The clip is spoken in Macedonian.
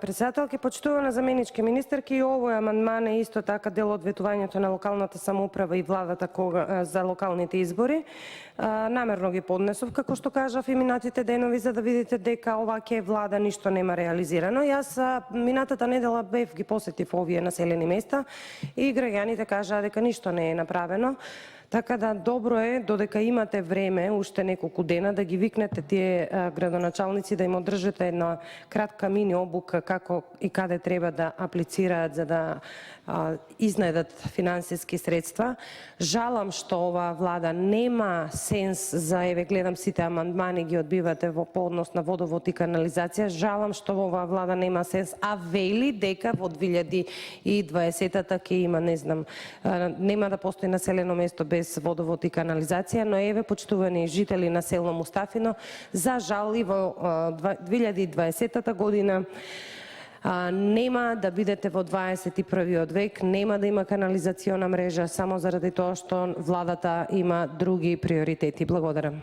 Председателки, почитувана заменички министерки, и овој амандман е исто така дел од ветувањето на локалната самоуправа и владата за локалните избори. Намерно ги поднесов, како што кажав, и минатите денови, за да видите дека ова ќе влада ништо нема реализирано. Јас минатата недела бев ги посетив овие населени места и граѓаните кажаа дека ништо не е направено. Така да добро е, додека имате време, уште неколку дена, да ги викнете тие градоначалници, да им одржите една кратка мини обука како и каде треба да аплицираат за да изнајдат финансиски средства. Жалам што ова влада нема сенс за, еве гледам сите амандмани ги одбивате по однос на водовод и канализација. Жалам што ова влада нема сенс, а вели дека во 2020-та ќе има, не знам, нема да постои населено место без водовод и канализација, но еве, почитувани жители на село Мустафино, за жал и во 2020 година нема да бидете во 21 век, нема да има канализациона мрежа, само заради тоа што владата има други приоритети. Благодарам.